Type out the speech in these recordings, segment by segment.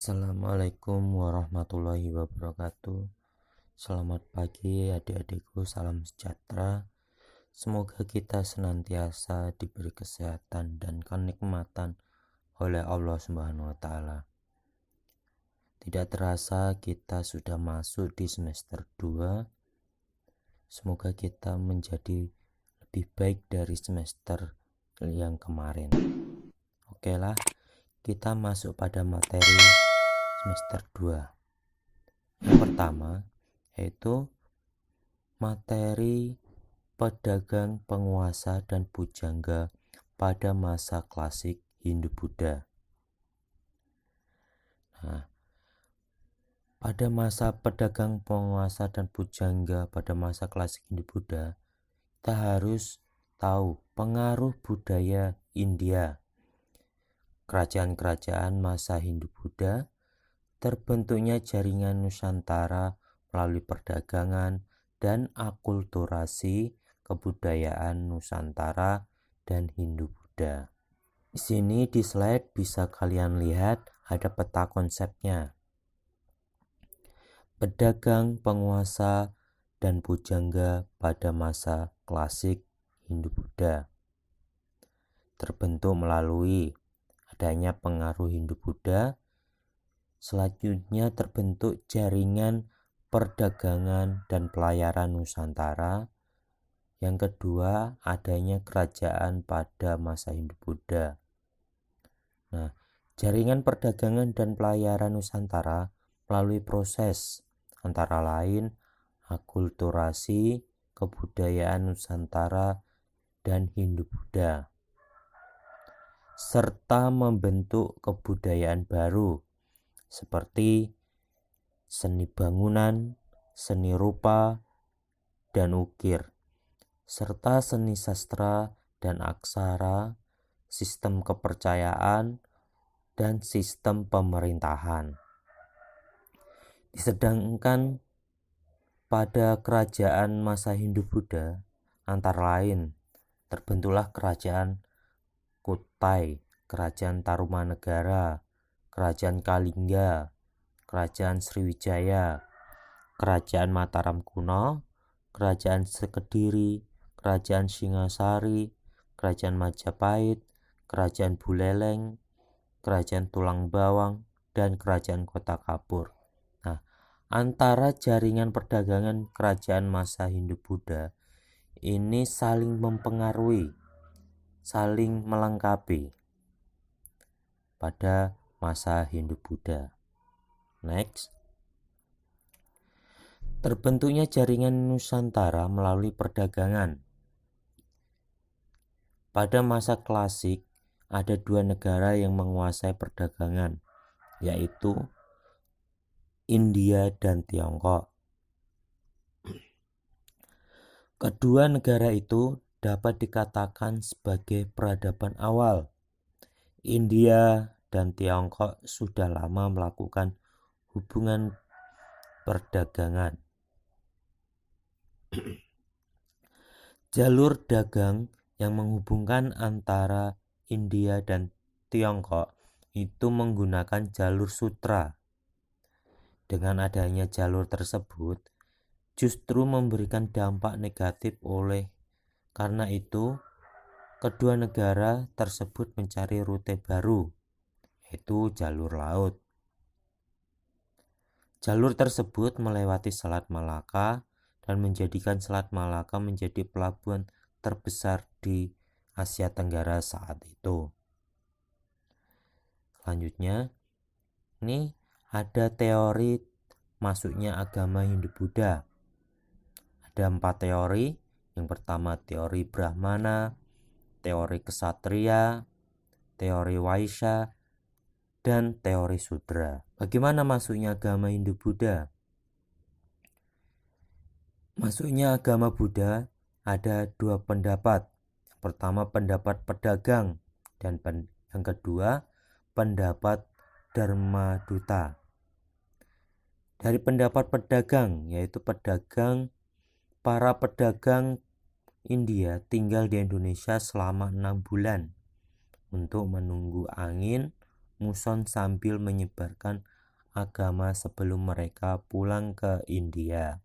Assalamualaikum warahmatullahi wabarakatuh. Selamat pagi adik-adikku, salam sejahtera. Semoga kita senantiasa diberi kesehatan dan kenikmatan oleh Allah Subhanahu wa taala. Tidak terasa kita sudah masuk di semester 2. Semoga kita menjadi lebih baik dari semester yang kemarin. Oke lah, kita masuk pada materi semester 2. Yang pertama yaitu materi pedagang, penguasa, dan pujangga pada masa klasik Hindu-Buddha. Nah, pada masa pedagang, penguasa, dan pujangga pada masa klasik Hindu-Buddha, kita harus tahu pengaruh budaya India. Kerajaan-kerajaan masa Hindu-Buddha, terbentuknya jaringan Nusantara melalui perdagangan dan akulturasi kebudayaan Nusantara dan Hindu-Buddha. Di sini di slide bisa kalian lihat ada peta konsepnya. Pedagang, penguasa, dan pujangga pada masa klasik Hindu-Buddha terbentuk melalui adanya pengaruh Hindu-Buddha. Selanjutnya terbentuk jaringan perdagangan dan pelayaran Nusantara. Yang kedua, adanya kerajaan pada masa Hindu-Buddha. Nah, jaringan perdagangan dan pelayaran Nusantara melalui proses antara lain akulturasi kebudayaan Nusantara dan Hindu-Buddha, serta membentuk kebudayaan baru seperti seni bangunan, seni rupa, dan ukir, serta seni sastra dan aksara, sistem kepercayaan, dan sistem pemerintahan. Sedangkan pada kerajaan masa Hindu-Buddha, antara lain terbentuklah kerajaan Kutai, kerajaan Tarumanegara, kerajaan Kalingga, kerajaan Sriwijaya, kerajaan Mataram kuno, kerajaan Sekediri, kerajaan Singasari, kerajaan Majapahit, kerajaan Buleleng, kerajaan Tulang Bawang, dan kerajaan Kota Kapur. Nah, antara jaringan perdagangan kerajaan masa Hindu-Buddha ini saling mempengaruhi, saling melengkapi pada masa Hindu-Buddha. Next. Terbentuknya jaringan Nusantara melalui perdagangan. Pada masa klasik, ada dua negara yang menguasai perdagangan, yaitu India dan Tiongkok. Kedua negara itu dapat dikatakan sebagai peradaban awal. India dan Tiongkok sudah lama melakukan hubungan perdagangan. Jalur dagang yang menghubungkan antara India dan Tiongkok itu menggunakan jalur sutra. Dengan adanya jalur tersebut justru memberikan dampak negatif. Karena itu kedua negara tersebut mencari rute baru, yaitu jalur laut. Jalur tersebut melewati Selat Malaka dan menjadikan Selat Malaka menjadi pelabuhan terbesar di Asia Tenggara saat itu. Selanjutnya, ini ada teori masuknya agama Hindu-Buddha. Ada 4 teori. Yang pertama teori Brahmana, teori Ksatria, teori Vaishya, dan teori Sudra. Bagaimana masuknya agama Hindu-Buddha? Masuknya agama Buddha ada 2 pendapat. Yang pertama pendapat pedagang dan yang kedua pendapat Dharmadutta. Dari pendapat pedagang, yaitu para pedagang India tinggal di Indonesia selama 6 bulan untuk menunggu angin muson sambil menyebarkan agama sebelum mereka pulang ke India.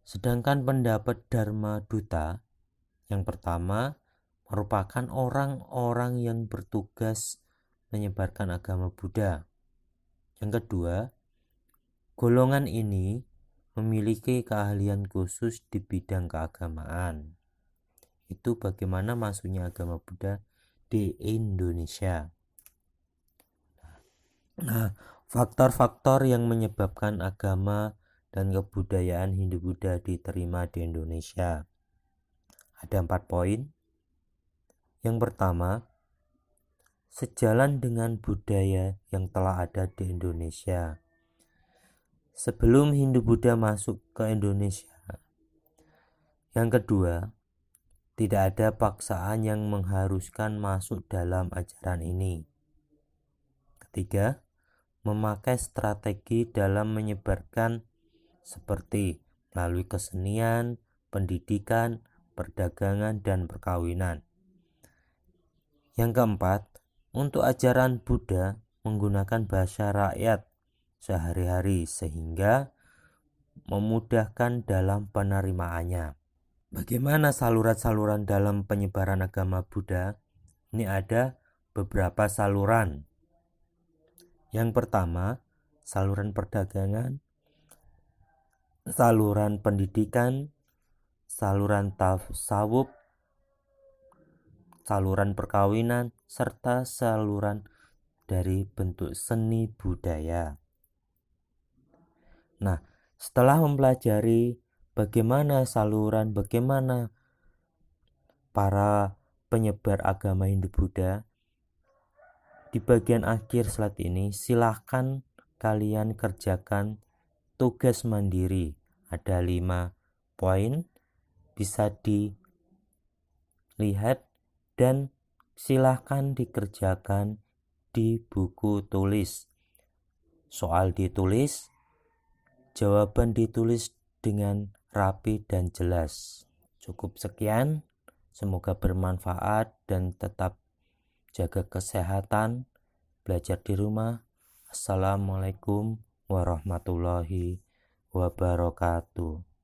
Sedangkan pendapat Dharma Duta yang pertama merupakan orang-orang yang bertugas menyebarkan agama Buddha. Yang kedua, golongan ini memiliki keahlian khusus di bidang keagamaan. Itu bagaimana masuknya agama Buddha di Indonesia. Nah, faktor-faktor yang menyebabkan agama dan kebudayaan Hindu-Buddha diterima di Indonesia. Ada 4 poin. Yang pertama, sejalan dengan budaya yang telah ada di Indonesia. Sebelum Hindu-Buddha masuk ke Indonesia. Yang kedua, tidak ada paksaan yang mengharuskan masuk dalam ajaran ini. Ketiga, memakai strategi dalam menyebarkan seperti melalui kesenian, pendidikan, perdagangan, dan perkawinan. Yang keempat, untuk ajaran Buddha menggunakan bahasa rakyat sehari-hari sehingga memudahkan dalam penerimaannya. Bagaimana saluran-saluran dalam penyebaran agama Buddha? Ini ada beberapa saluran. Yang pertama, saluran perdagangan, saluran pendidikan, saluran tasawuf, saluran perkawinan, serta saluran dari bentuk seni budaya. Nah, setelah mempelajari bagaimana para penyebar agama Hindu-Buddha, di bagian akhir slide ini silahkan kalian kerjakan tugas mandiri. Ada 5 poin, bisa dilihat dan silahkan dikerjakan di buku tulis. Soal ditulis, jawaban ditulis dengan rapi dan jelas. Cukup sekian, semoga bermanfaat dan tetap jaga kesehatan, belajar di rumah. Assalamualaikum warahmatullahi wabarakatuh.